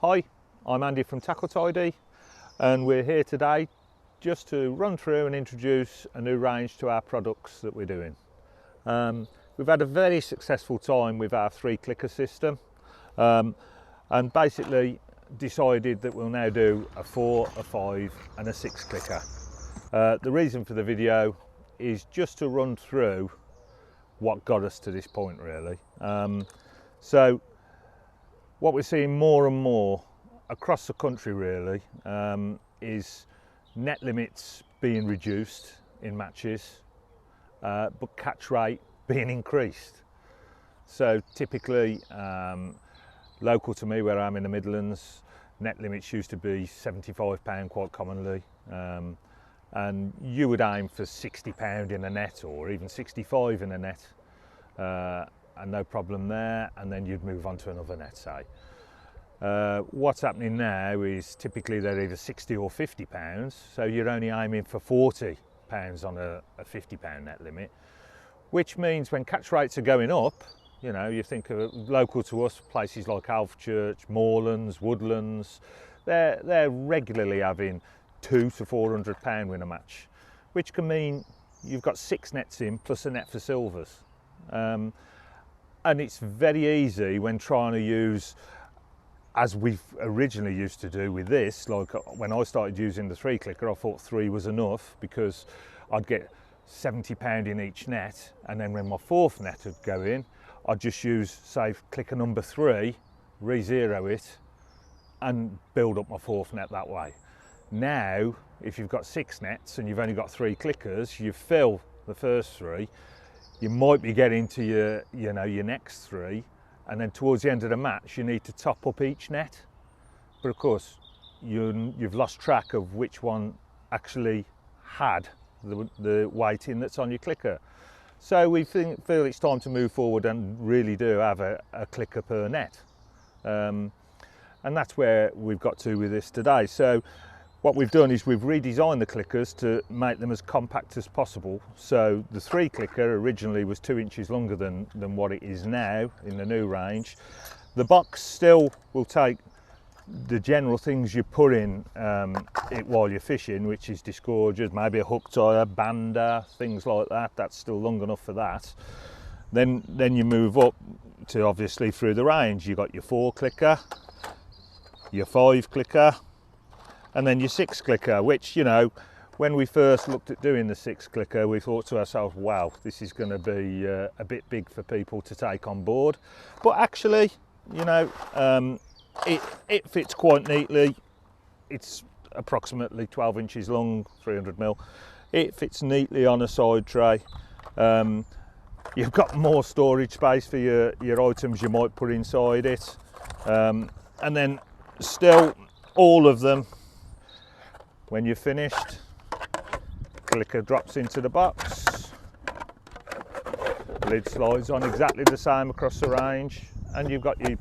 Hi, I'm Andy from Tackle Tidy, and we're here today just to run through and introduce a new range to our products that we're doing. We've had a very successful time with our 3-clicker system, and basically decided that we'll now do a 4, a 5 and a 6-clicker. The reason for the video is just to run through what got us to this point really. So what we're seeing more and more across the country really is net limits being reduced in matches, but catch rate being increased. So typically local to me where I'm in the Midlands, net limits used to be £75 quite commonly, and you would aim for £60 in a net or even 65 in a net, and no problem there, and then you'd move on to another net, say. What's happening now is typically they're either 60 or £50, so you're only aiming for £40 on a £50 net limit, which means when catch rates are going up, you know, you think of local to us, places like Alvechurch, Moorlands, Woodlands, they're regularly having £200 to £400 win a match, which can mean you've got 6 nets in plus a net for silvers. And it's very easy when trying to use, as we originally used to do with this, like when I started using the 3-clicker, I thought 3 was enough because I'd get £70 in each net, and then when my 4th net would go in, I'd just use, say, clicker number 3, re-zero it, and build up my 4th net that way. Now, if you've got 6 nets and you've only got 3 clickers, you fill the first 3, you might be getting to your next 3, and then towards the end of the match you need to top up each net, but of course you've lost track of which one actually had the weighting that's on your clicker. So we feel it's time to move forward and really do have a clicker per net, and that's where we've got to with this today. So what we've done is we've redesigned the clickers to make them as compact as possible. So the 3-clicker originally was 2 inches longer than what it is now in the new range. The box still will take the general things you put in it while you're fishing, which is disgorgers, maybe a hook tie, a bander, things like that. That's still long enough for that. Then you move up to, obviously, through the range. You've got your 4-clicker, your 5-clicker, and then your 6-clicker, which, you know, when we first looked at doing the 6-clicker, we thought to ourselves, wow, this is going to be a bit big for people to take on board. But actually, you know, it fits quite neatly. It's approximately 12 inches long, 300mm. It fits neatly on a side tray. You've got more storage space for your items you might put inside it. And then still, all of them, when you're finished, clicker drops into the box, lid slides on exactly the same across the range, and you've got your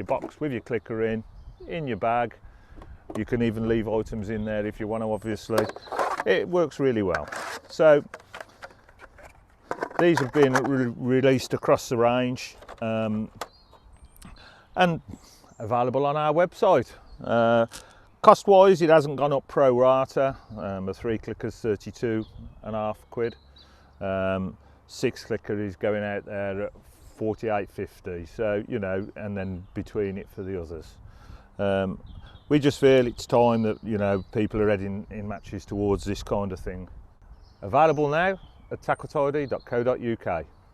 box with your clicker in your bag. You can even leave items in there if you want to, obviously. It works really well. So these have been released across the range and available on our website. Cost wise, it hasn't gone up pro rata. A 3-clicker's 32.5 quid. 6-clicker is going out there at 48.50. So, you know, and then between it for the others. We just feel it's time that, you know, people are heading in matches towards this kind of thing. Available now at tackletidy.co.uk.